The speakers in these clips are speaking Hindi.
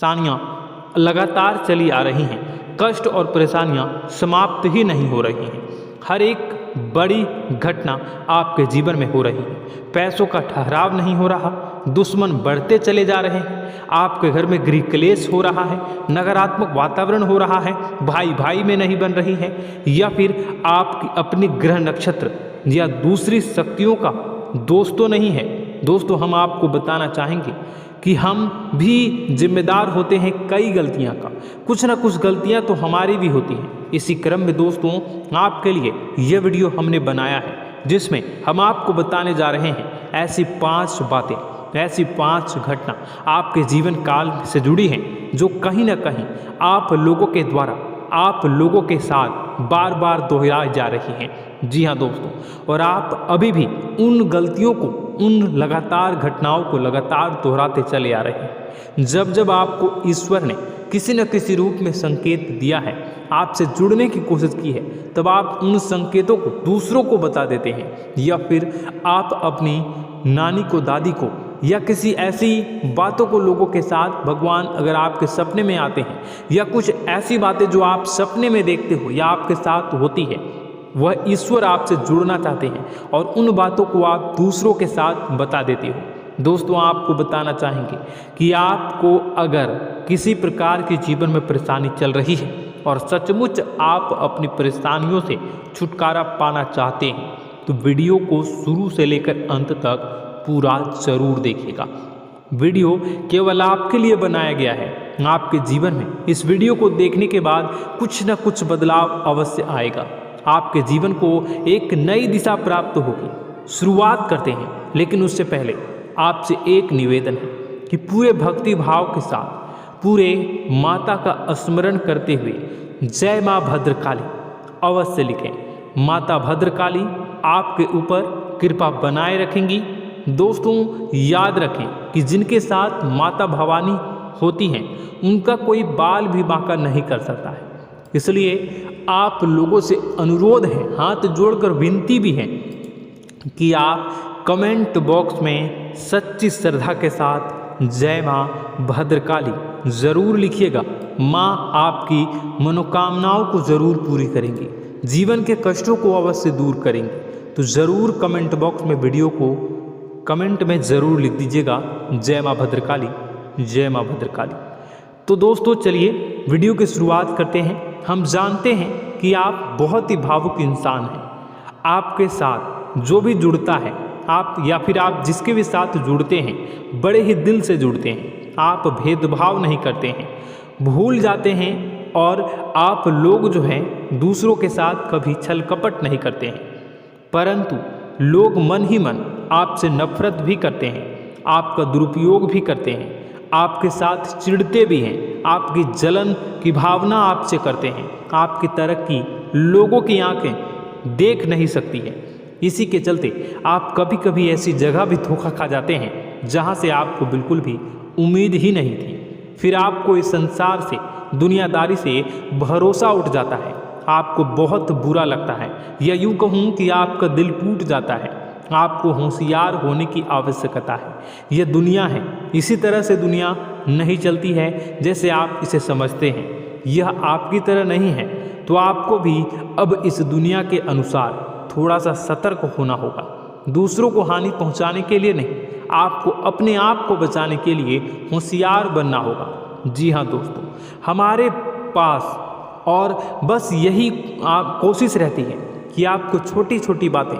सानियाँ लगातार चली आ रही हैं। कष्ट और परेशानियाँ समाप्त ही नहीं हो रही हैं। हर एक बड़ी घटना आपके जीवन में हो रही है। पैसों का ठहराव नहीं हो रहा, दुश्मन बढ़ते चले जा रहे हैं, आपके घर में गृह क्लेश हो रहा है, नकारात्मक वातावरण हो रहा है, भाई भाई में नहीं बन रही है, या फिर आपकी अपनी ग्रह नक्षत्र या दूसरी शक्तियों का दोष तो नहीं है। दोस्तों, हम आपको बताना चाहेंगे कि हम भी जिम्मेदार होते हैं कई गलतियां का। कुछ ना कुछ गलतियां तो हमारी भी होती हैं। इसी क्रम में दोस्तों, आपके लिए यह वीडियो हमने बनाया है जिसमें हम आपको बताने जा रहे हैं ऐसी 5 बातें, ऐसी 5 घटना आपके जीवन काल से जुड़ी हैं जो कहीं ना कहीं आप लोगों के द्वारा, आप लोगों के साथ बार बार दोहराई जा रही हैं। जी हाँ दोस्तों, और आप अभी भी उन गलतियों को, उन लगातार घटनाओं को लगातार दोहराते चले आ रहे हैं। जब जब आपको ईश्वर ने किसी न किसी रूप में संकेत दिया है, आपसे जुड़ने की कोशिश की है, तब आप उन संकेतों को दूसरों को बता देते हैं, या फिर आप अपनी नानी को, दादी को, या किसी ऐसी बातों को लोगों के साथ, भगवान अगर आपके सपने में आते हैं, या कुछ ऐसी बातें जो आप सपने में देखते हो या आपके साथ होती है, वह ईश्वर आपसे जुड़ना चाहते हैं और उन बातों को आप दूसरों के साथ बता देते हो। दोस्तों, आपको बताना चाहेंगे कि आपको अगर किसी प्रकार की जीवन में परेशानी चल रही है और सचमुच आप अपनी परेशानियों से छुटकारा पाना चाहते हैं, तो वीडियो को शुरू से लेकर अंत तक पूरा जरूर देखिएगा। वीडियो केवल आपके लिए बनाया गया है। आपके जीवन में इस वीडियो को देखने के बाद कुछ न कुछ बदलाव अवश्य आएगा। आपके जीवन को एक नई दिशा प्राप्त होगी। शुरुआत करते हैं, लेकिन उससे पहले आपसे एक निवेदन है कि पूरे भक्ति भाव के साथ, पूरे माता का स्मरण करते हुए जय माँ भद्रकाली अवश्य लिखें। माता भद्रकाली आपके ऊपर कृपा बनाए रखेंगी। दोस्तों, याद रखें कि जिनके साथ माता भवानी होती हैं, उनका कोई बाल भी बांका नहीं कर सकता है। इसलिए आप लोगों से अनुरोध है, हाथ जोड़कर विनती भी है कि आप कमेंट बॉक्स में सच्ची श्रद्धा के साथ जय माँ भद्रकाली ज़रूर लिखिएगा। माँ आपकी मनोकामनाओं को ज़रूर पूरी करेंगी, जीवन के कष्टों को अवश्य दूर करेंगी। तो ज़रूर कमेंट बॉक्स में वीडियो को कमेंट में ज़रूर लिख दीजिएगा, जय माँ भद्रकाली, जय माँ भद्रकाली। तो दोस्तों, चलिए वीडियो की शुरुआत करते हैं। हम जानते हैं कि आप बहुत ही भावुक इंसान हैं। आपके साथ जो भी जुड़ता है, आप या फिर आप जिसके भी साथ जुड़ते हैं, बड़े ही दिल से जुड़ते हैं। आप भेदभाव नहीं करते हैं, भूल जाते हैं, और आप लोग जो हैं दूसरों के साथ कभी छल कपट नहीं करते हैं। परंतु लोग मन ही मन आपसे नफरत भी करते हैं, आपका दुरुपयोग भी करते हैं, आपके साथ चिढ़ते भी हैं, आपकी जलन की भावना आपसे करते हैं। आपकी तरक्की लोगों की आंखें देख नहीं सकती है। इसी के चलते आप कभी कभी ऐसी जगह भी धोखा खा जाते हैं जहां से आपको बिल्कुल भी उम्मीद ही नहीं थी। फिर आपको इस संसार से, दुनियादारी से भरोसा उठ जाता है। आपको बहुत बुरा लगता है, या यूँ कहूँ कि आपका दिल टूट जाता है। आपको होशियार होने की आवश्यकता है। यह दुनिया है, इसी तरह से दुनिया नहीं चलती है जैसे आप इसे समझते हैं। यह आपकी तरह नहीं है, तो आपको भी अब इस दुनिया के अनुसार थोड़ा सा सतर्क होना होगा। दूसरों को हानि पहुंचाने के लिए नहीं, आपको अपने आप को बचाने के लिए होशियार बनना होगा। जी हाँ दोस्तों, हमारे पास और बस यही कोशिश रहती है कि आपको छोटी छोटी बातें,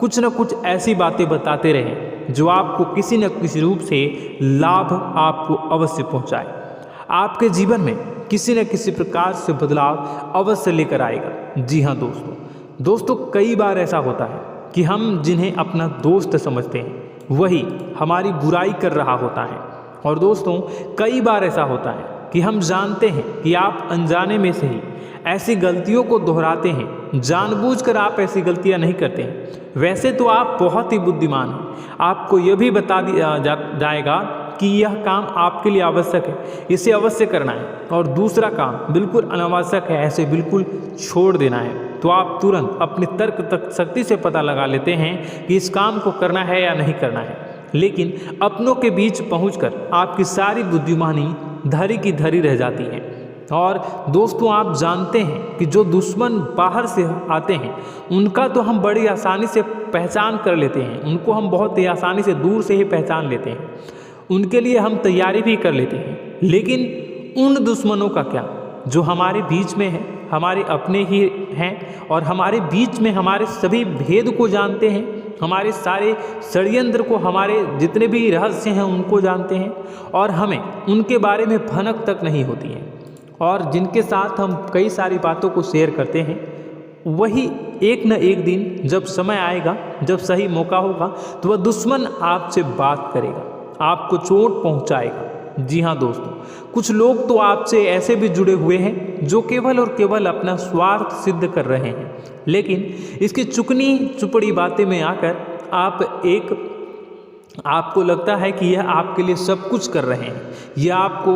कुछ न कुछ ऐसी बातें बताते रहें जो आपको किसी न किसी रूप से लाभ आपको अवश्य पहुंचाए। आपके जीवन में किसी न किसी प्रकार से बदलाव अवश्य लेकर आएगा। जी हाँ दोस्तों, कई बार ऐसा होता है कि हम जिन्हें अपना दोस्त समझते हैं वही हमारी बुराई कर रहा होता है। और दोस्तों, कई बार ऐसा होता है कि हम जानते हैं कि आप अनजाने में से ही ऐसी गलतियों को दोहराते हैं। जानबूझकर आप ऐसी गलतियां नहीं करते हैं। वैसे तो आप बहुत ही बुद्धिमान हैं। आपको यह भी बता दिया जाएगा कि यह काम आपके लिए आवश्यक है, इसे अवश्य करना है, और दूसरा काम बिल्कुल अनावश्यक है, ऐसे बिल्कुल छोड़ देना है। तो आप तुरंत अपनी तर्क शक्ति से पता लगा लेते हैं कि इस काम को करना है या नहीं करना है। लेकिन अपनों के बीच पहुंचकर आपकी सारी बुद्धिमानी धरी की धरी रह जाती हैं। और दोस्तों आप जानते हैं कि जो दुश्मन बाहर से आते हैं उनका तो हम बड़ी आसानी से पहचान कर लेते हैं, उनको हम बहुत ही आसानी से दूर से ही पहचान लेते हैं, उनके लिए हम तैयारी भी कर लेते हैं। लेकिन उन दुश्मनों का क्या जो हमारे बीच में है, हमारे अपने ही हैं और हमारे बीच में हमारे सभी भेद को जानते हैं, हमारे सारे षड्यंत्र को, हमारे जितने भी रहस्य हैं उनको जानते हैं और हमें उनके बारे में भनक तक नहीं होती है, और जिनके साथ हम कई सारी बातों को शेयर करते हैं, वही एक न एक दिन जब समय आएगा, जब सही मौका होगा, तो वह दुश्मन आपसे बात करेगा, आपको चोट पहुंचाएगा। जी हाँ दोस्तों, कुछ लोग तो आपसे ऐसे भी जुड़े हुए हैं जो केवल और केवल अपना स्वार्थ सिद्ध कर रहे हैं, लेकिन इसकी चुकनी चुपड़ी बातें में आकर आपको लगता है कि यह आपके लिए सब कुछ कर रहे हैं, यह आपको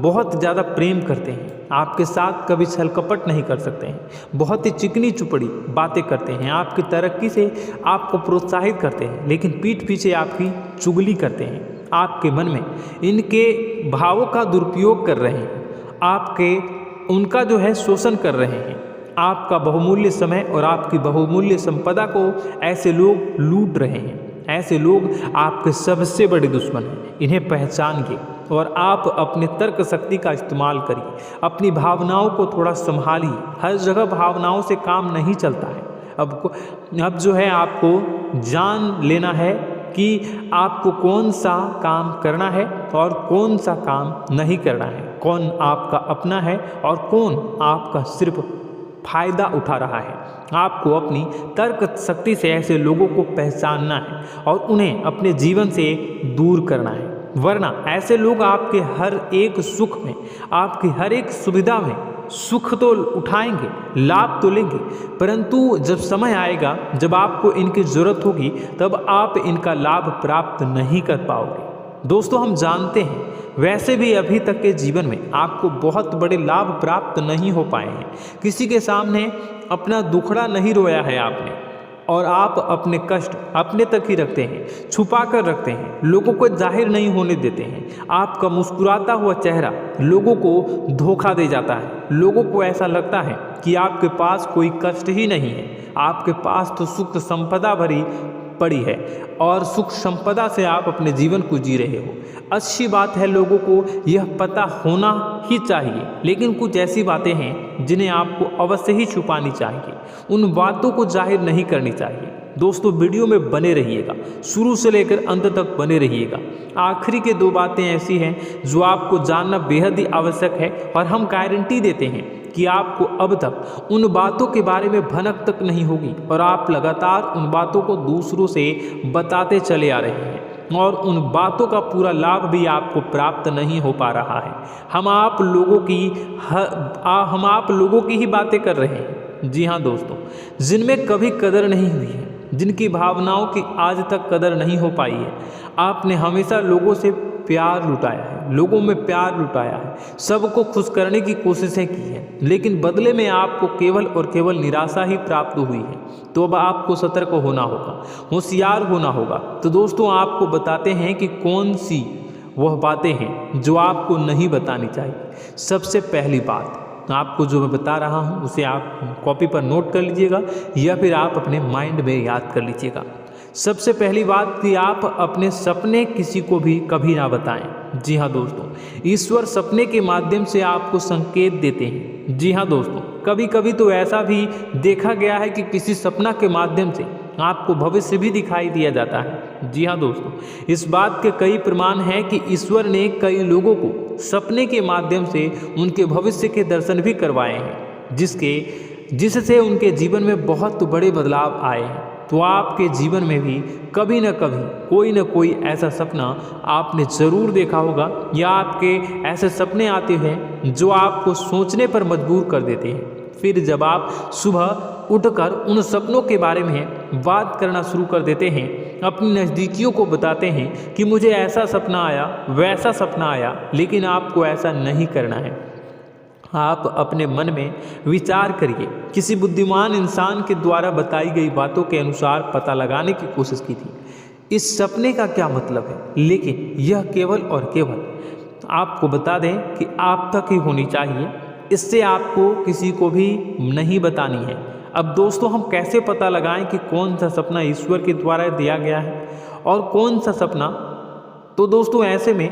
बहुत ज़्यादा प्रेम करते हैं, आपके साथ कभी छल कपट नहीं कर सकते हैं, बहुत ही चिकनी चुपड़ी बातें करते हैं, आपकी तरक्की से आपको प्रोत्साहित करते हैं, लेकिन पीठ पीछे आपकी चुगली करते हैं, आपके मन में इनके भावों का दुरुपयोग कर रहे हैं, उनका जो है शोषण कर रहे हैं, आपका बहुमूल्य समय और आपकी बहुमूल्य संपदा को ऐसे लोग लूट रहे हैं। ऐसे लोग आपके सबसे बड़े दुश्मन हैं, इन्हें पहचानिए और आप अपने तर्क शक्ति का इस्तेमाल करिए, अपनी भावनाओं को थोड़ा संभालिए। हर जगह भावनाओं से काम नहीं चलता है। अब जो है आपको जान लेना है कि आपको कौन सा काम करना है और कौन सा काम नहीं करना है, कौन आपका अपना है और कौन आपका सिर्फ फायदा उठा रहा है। आपको अपनी तर्क शक्ति से ऐसे लोगों को पहचानना है और उन्हें अपने जीवन से दूर करना है, वरना ऐसे लोग आपके हर एक सुख में, आपकी हर एक सुविधा में सुख तो उठाएंगे, लाभ तो लेंगे, परंतु जब समय आएगा, जब आपको इनकी ज़रूरत होगी, तब आप इनका लाभ प्राप्त नहीं कर पाओगे। दोस्तों हम जानते हैं वैसे भी अभी तक के जीवन में आपको बहुत बड़े लाभ प्राप्त नहीं हो पाए हैं, किसी के सामने अपना दुखड़ा नहीं रोया है आपने, और आप अपने कष्ट अपने तक ही रखते हैं, छुपा कर रखते हैं, लोगों को जाहिर नहीं होने देते हैं। आपका मुस्कुराता हुआ चेहरा लोगों को धोखा दे जाता है, लोगों को ऐसा लगता है कि आपके पास कोई कष्ट ही नहीं है, आपके पास तो सुख संपदा भरी पड़ी है और सुख संपदा से आप अपने जीवन को जी रहे हो। अच्छी बात है, लोगों को यह पता होना ही चाहिए, लेकिन कुछ ऐसी बातें हैं जिन्हें आपको अवश्य ही छुपानी चाहिए, उन बातों को जाहिर नहीं करनी चाहिए। दोस्तों वीडियो में बने रहिएगा, शुरू से लेकर अंत तक बने रहिएगा। आखिरी के 2 बातें ऐसी हैं जो आपको जानना बेहद ही आवश्यक है और हम गारंटी देते हैं कि आपको अब तक उन बातों के बारे में भनक तक नहीं होगी और आप लगातार उन बातों को दूसरों से बताते चले आ रहे हैं और उन बातों का पूरा लाभ भी आपको प्राप्त नहीं हो पा रहा है। हम आप लोगों की ही बातें कर रहे हैं। जी हाँ दोस्तों, जिनमें कभी कदर नहीं हुई है, जिनकी भावनाओं की आज तक कदर नहीं हो पाई है। आपने हमेशा लोगों से प्यार लुटाया है, लोगों में प्यार लुटाया है, सबको खुश करने की कोशिशें की हैं, लेकिन बदले में आपको केवल और केवल निराशा ही प्राप्त हुई है। तो अब आपको सतर्क होना होगा, होशियार होना होगा। तो दोस्तों आपको बताते हैं कि कौन सी वह बातें हैं जो आपको नहीं बतानी चाहिए। सबसे पहली बात आपको जो मैं बता रहा हूँ उसे आप कॉपी पर नोट कर लीजिएगा या फिर आप अपने माइंड में याद कर लीजिएगा। सबसे पहली बात कि आप अपने सपने किसी को भी कभी ना बताएं। जी हाँ दोस्तों, ईश्वर सपने के माध्यम से आपको संकेत देते हैं। जी हाँ दोस्तों, कभी कभी तो ऐसा भी देखा गया है कि किसी सपना के माध्यम से आपको भविष्य भी दिखाई दिया जाता है। जी हाँ दोस्तों, इस बात के कई प्रमाण हैं कि ईश्वर ने कई लोगों को सपने के माध्यम से उनके भविष्य के दर्शन भी करवाए हैं, जिससे उनके जीवन में बहुत बड़े बदलाव आए हैं। तो आपके जीवन में भी कभी न कभी कोई न कोई ऐसा सपना आपने ज़रूर देखा होगा या आपके ऐसे सपने आते हैं जो आपको सोचने पर मजबूर कर देते हैं। फिर जब आप सुबह उठकर उन सपनों के बारे में बात करना शुरू कर देते हैं, अपनी नज़दीकियों को बताते हैं कि मुझे ऐसा सपना आया, वैसा सपना आया, लेकिन आपको ऐसा नहीं करना है। आप अपने मन में विचार करिए। किसी बुद्धिमान इंसान के द्वारा बताई गई बातों के अनुसार पता लगाने की कोशिश की थी इस सपने का क्या मतलब है, लेकिन यह केवल और केवल आपको बता दें कि आप तक ही होनी चाहिए, इससे आपको किसी को भी नहीं बतानी है। अब दोस्तों हम कैसे पता लगाएं कि कौन सा सपना ईश्वर के द्वारा दिया गया है और कौन सा सपना? तो दोस्तों ऐसे में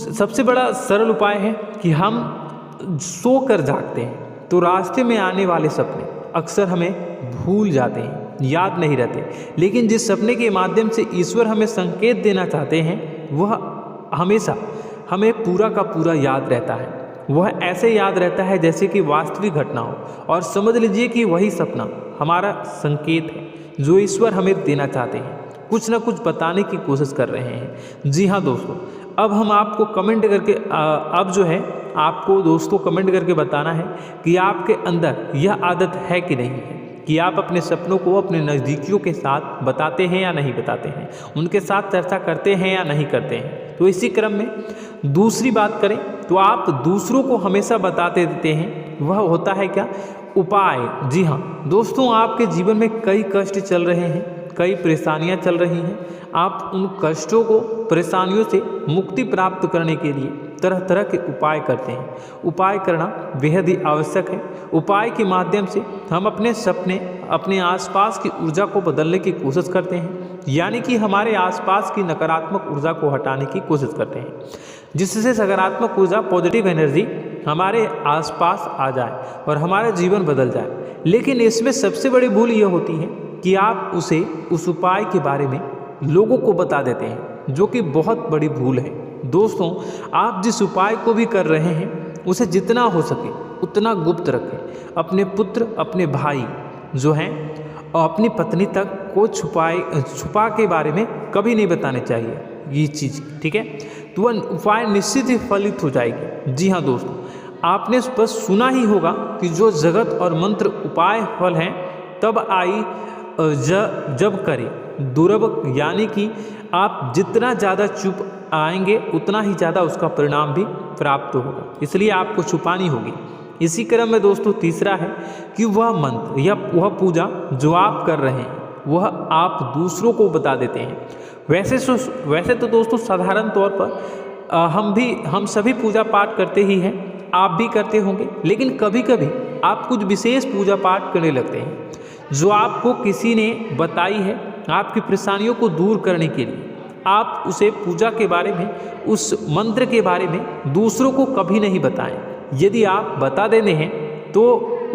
सबसे बड़ा सरल उपाय है कि हम सोकर जागते हैं तो रास्ते में आने वाले सपने अक्सर हमें भूल जाते हैं, याद नहीं रहते। लेकिन जिस सपने के माध्यम से ईश्वर हमें संकेत देना चाहते हैं वह हमेशा हमें पूरा का पूरा याद रहता है। वह ऐसे याद रहता है जैसे कि वास्तविक घटना हो, और समझ लीजिए कि वही सपना हमारा संकेत है जो ईश्वर हमें देना चाहते हैं, कुछ ना कुछ बताने की कोशिश कर रहे हैं। जी हाँ दोस्तों, अब हम आपको कमेंट करके अब जो है आपको दोस्तों कमेंट करके बताना है कि आपके अंदर यह आदत है कि नहीं है कि आप अपने सपनों को अपने नज़दीकियों के साथ बताते हैं या नहीं बताते हैं, उनके साथ चर्चा करते हैं या नहीं करते हैं। तो इसी क्रम में दूसरी बात करें तो आप दूसरों को हमेशा बताते देते हैं, वह होता है क्या? उपाय। जी हाँ दोस्तों, आपके जीवन में कई कष्ट चल रहे हैं, कई परेशानियां चल रही हैं। आप उन कष्टों को, परेशानियों से मुक्ति प्राप्त करने के लिए तरह तरह के उपाय करते हैं। उपाय करना बेहद ही आवश्यक है। उपाय के माध्यम से हम अपने सपने, अपने आसपास की ऊर्जा को बदलने की कोशिश करते हैं, यानी कि हमारे आसपास की नकारात्मक ऊर्जा को हटाने की कोशिश करते हैं, जिससे सकारात्मक ऊर्जा, पॉजिटिव एनर्जी हमारे आसपास आ जाए और हमारा जीवन बदल जाए। लेकिन इसमें सबसे बड़ी भूल यह होती है कि आप उस उपाय के बारे में लोगों को बता देते हैं, जो कि बहुत बड़ी भूल है। दोस्तों, आप जिस उपाय को भी कर रहे हैं उसे जितना हो सके उतना गुप्त रखें। अपने पुत्र, अपने भाई जो हैं और अपनी पत्नी तक को छुपा के बारे में कभी नहीं बताने चाहिए ये चीज़, ठीक है? तो वह उपाय निश्चित ही फलित हो जाएगी। जी हाँ दोस्तों, आपने बस सुना ही होगा कि जो जगत और मंत्र उपाय फल हैं तब आई जब करे दुर्लभ, यानी कि आप जितना ज़्यादा चुप आएंगे उतना ही ज़्यादा उसका परिणाम भी प्राप्त होगा, इसलिए आपको छुपानी होगी। इसी क्रम में दोस्तों तीसरा है कि वह मंत्र या वह पूजा जो आप कर रहे हैं वह आप दूसरों को बता देते हैं। वैसे तो दोस्तों साधारण तौर पर हम सभी पूजा पाठ करते ही हैं, आप भी करते होंगे, लेकिन कभी कभी आप कुछ विशेष पूजा पाठ करने लगते हैं जो आपको किसी ने बताई है आपकी परेशानियों को दूर करने के लिए। आप उसे पूजा के बारे में, उस मंत्र के बारे में दूसरों को कभी नहीं बताएं। यदि आप बता देते हैं तो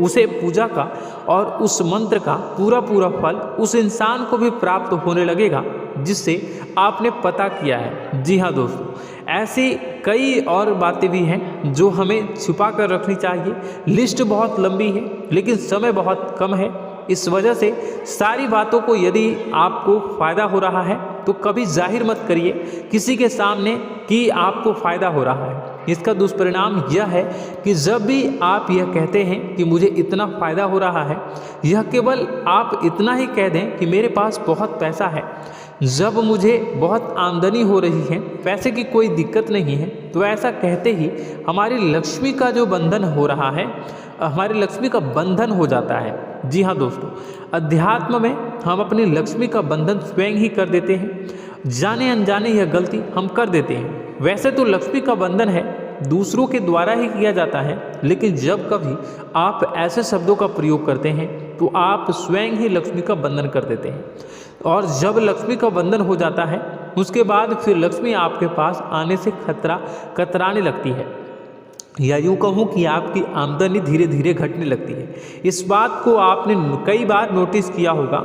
उसे पूजा का और उस मंत्र का पूरा फल उस इंसान को भी प्राप्त होने लगेगा जिससे आपने पता किया है। जी हाँ दोस्तों, ऐसी कई और बातें भी हैं जो हमें छुपा कर रखनी चाहिए। लिस्ट बहुत लंबी है लेकिन समय बहुत कम है, इस वजह से सारी बातों को यदि आपको फ़ायदा हो रहा है तो कभी जाहिर मत करिए किसी के सामने कि आपको फ़ायदा हो रहा है। इसका दुष्परिणाम यह है कि जब भी आप यह कहते हैं कि मुझे इतना फ़ायदा हो रहा है, यह केवल आप इतना ही कह दें कि मेरे पास बहुत पैसा है, जब मुझे बहुत आमदनी हो रही है, पैसे की कोई दिक्कत नहीं है, तो ऐसा कहते ही हमारी लक्ष्मी का जो बंधन हो रहा है, हमारी लक्ष्मी का बंधन हो जाता है। जी हाँ दोस्तों, अध्यात्म में हम अपनी लक्ष्मी का बंधन स्वयं ही कर देते हैं, जाने अनजाने यह गलती हम कर देते हैं। वैसे तो लक्ष्मी का बंधन है दूसरों के द्वारा ही किया जाता है, लेकिन जब कभी आप ऐसे शब्दों का प्रयोग करते हैं तो आप स्वयं ही लक्ष्मी का बंधन कर देते हैं, और जब लक्ष्मी का बंधन हो जाता है उसके बाद फिर लक्ष्मी आपके पास आने से कतराने लगती है, या यूँ कहूँ कि आपकी आमदनी धीरे धीरे घटने लगती है। इस बात को आपने कई बार नोटिस किया होगा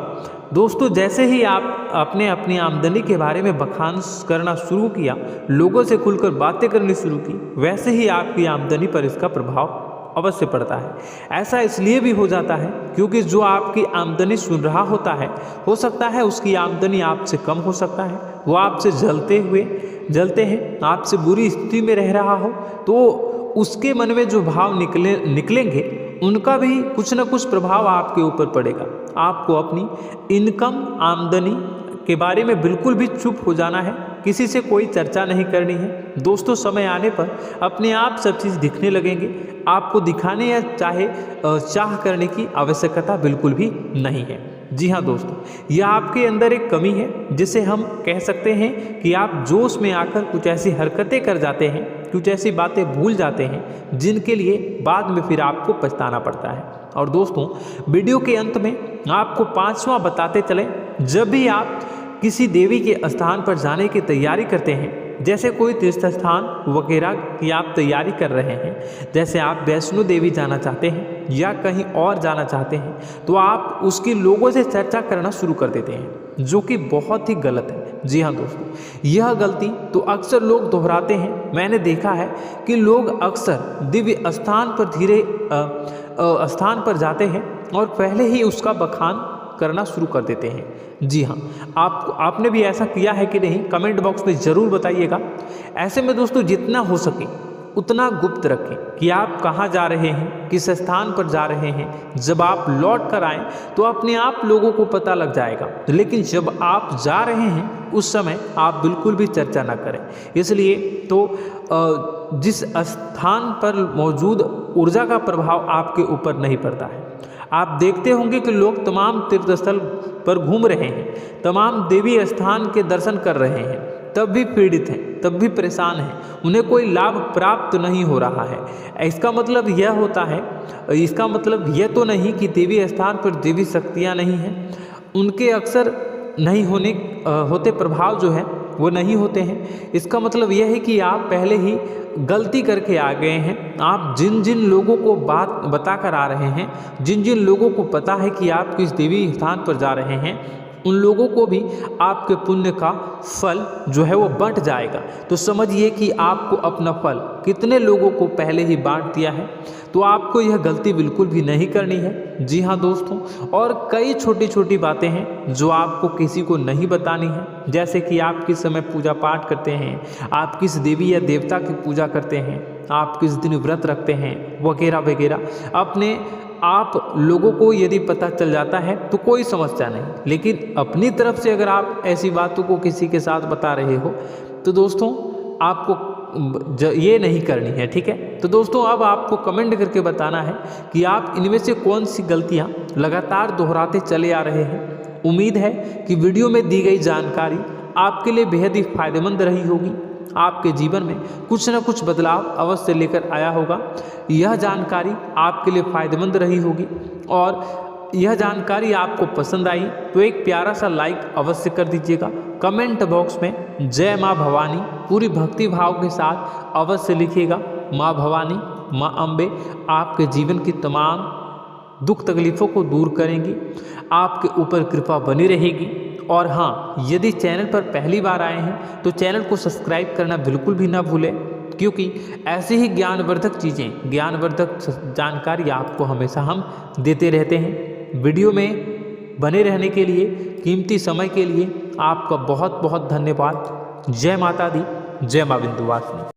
दोस्तों। जैसे ही आप अपनी आमदनी के बारे में बखान करना शुरू किया, लोगों से खुलकर बातें करनी शुरू की, वैसे ही आपकी आमदनी पर इसका प्रभाव अवश्य पड़ता है। ऐसा इसलिए भी हो जाता है क्योंकि जो आपकी आमदनी सुन रहा होता है, हो सकता है उसकी आमदनी आपसे कम हो सकता है, वो आपसे जलते हैं, आपसे बुरी स्थिति में रह रहा हो, तो उसके मन में जो भाव निकलेंगे उनका भी कुछ न कुछ प्रभाव आपके ऊपर पड़ेगा। आपको अपनी इनकम, आमदनी के बारे में बिल्कुल भी चुप हो जाना है, किसी से कोई चर्चा नहीं करनी है। दोस्तों, समय आने पर अपने आप सब चीज़ दिखने लगेंगे, आपको दिखाने या चाह करने की आवश्यकता बिल्कुल भी नहीं है। जी हाँ दोस्तों, यह आपके अंदर एक कमी है जिसे हम कह सकते हैं कि आप जोश में आकर कुछ ऐसी हरकतें कर जाते हैं, कुछ ऐसी बातें भूल जाते हैं जिनके लिए बाद में फिर आपको पछताना पड़ता है। और दोस्तों, वीडियो के अंत में आपको 5वां बताते चले, जब भी आप किसी देवी के स्थान पर जाने की तैयारी करते हैं, जैसे कोई तीर्थ स्थान वगैरह की आप तैयारी कर रहे हैं, जैसे आप वैष्णो देवी जाना चाहते हैं या कहीं और जाना चाहते हैं, तो आप उसकी लोगों से चर्चा करना शुरू कर देते हैं, जो कि बहुत ही गलत है। जी हाँ दोस्तों, यह गलती तो अक्सर लोग दोहराते हैं। मैंने देखा है कि लोग अक्सर दिव्य स्थान पर जाते हैं और पहले ही उसका बखान करना शुरू कर देते हैं। जी हाँ, आपने भी ऐसा किया है कि नहीं, कमेंट बॉक्स में ज़रूर बताइएगा। ऐसे में दोस्तों, जितना हो सके उतना गुप्त रखें कि आप कहाँ जा रहे हैं, किस स्थान पर जा रहे हैं। जब आप लौट कर आएँ तो अपने आप लोगों को पता लग जाएगा, लेकिन जब आप जा रहे हैं उस समय आप बिल्कुल भी चर्चा ना करें। इसलिए तो जिस स्थान पर मौजूद ऊर्जा का प्रभाव आपके ऊपर नहीं पड़ता है। आप देखते होंगे कि लोग तमाम तीर्थ स्थल पर घूम रहे हैं, तमाम देवी स्थान के दर्शन कर रहे हैं, तब भी पीड़ित हैं, तब भी परेशान हैं, उन्हें कोई लाभ प्राप्त नहीं हो रहा है। इसका मतलब यह होता है, इसका मतलब यह तो नहीं कि देवी स्थान पर देवी शक्तियाँ नहीं हैं, उनके अक्सर नहीं होते प्रभाव जो है वो नहीं होते हैं। इसका मतलब यह है कि आप पहले ही गलती करके आ गए हैं। आप जिन जिन लोगों को बात बता कर आ रहे हैं, जिन जिन लोगों को पता है कि आप किस देवी स्थान पर जा रहे हैं, उन लोगों को भी आपके पुण्य का फल जो है वो बंट जाएगा। तो समझिए कि आपको अपना फल कितने लोगों को पहले ही बांट दिया है। तो आपको यह गलती बिल्कुल भी नहीं करनी है। जी हाँ दोस्तों, और कई छोटी छोटी बातें हैं जो आपको किसी को नहीं बतानी है, जैसे कि आप किस समय पूजा पाठ करते हैं, आप किस देवी या देवता की पूजा करते हैं, आप किस दिन व्रत रखते हैं, वगैरह वगैरह। अपने आप लोगों को यदि पता चल जाता है तो कोई समस्या नहीं, लेकिन अपनी तरफ से अगर आप ऐसी बातों को किसी के साथ बता रहे हो तो दोस्तों आपको ये नहीं करनी है, ठीक है। तो दोस्तों, अब आपको कमेंट करके बताना है कि आप इनमें से कौन सी गलतियां लगातार दोहराते चले आ रहे हैं। उम्मीद है कि वीडियो में दी गई जानकारी आपके लिए बेहद ही फायदेमंद रही होगी, आपके जीवन में कुछ न कुछ बदलाव अवश्य लेकर आया होगा। यह जानकारी आपके लिए फायदेमंद रही होगी और यह जानकारी आपको पसंद आई तो एक प्यारा सा लाइक अवश्य कर दीजिएगा। कमेंट बॉक्स में जय माँ भवानी पूरी भक्ति भाव के साथ अवश्य लिखिएगा। माँ भवानी, माँ अम्बे आपके जीवन की तमाम दुख तकलीफ़ों को दूर करेंगी, आपके ऊपर कृपा बनी रहेगी। और हाँ, यदि चैनल पर पहली बार आए हैं तो चैनल को सब्सक्राइब करना बिल्कुल भी ना भूलें, क्योंकि ऐसे ही ज्ञानवर्धक चीज़ें, ज्ञानवर्धक जानकारी आपको हमेशा हम देते रहते हैं। वीडियो में बने रहने के लिए, कीमती समय के लिए आपका बहुत बहुत धन्यवाद। जय माता दी, जय माँ विंध्यवासिनी।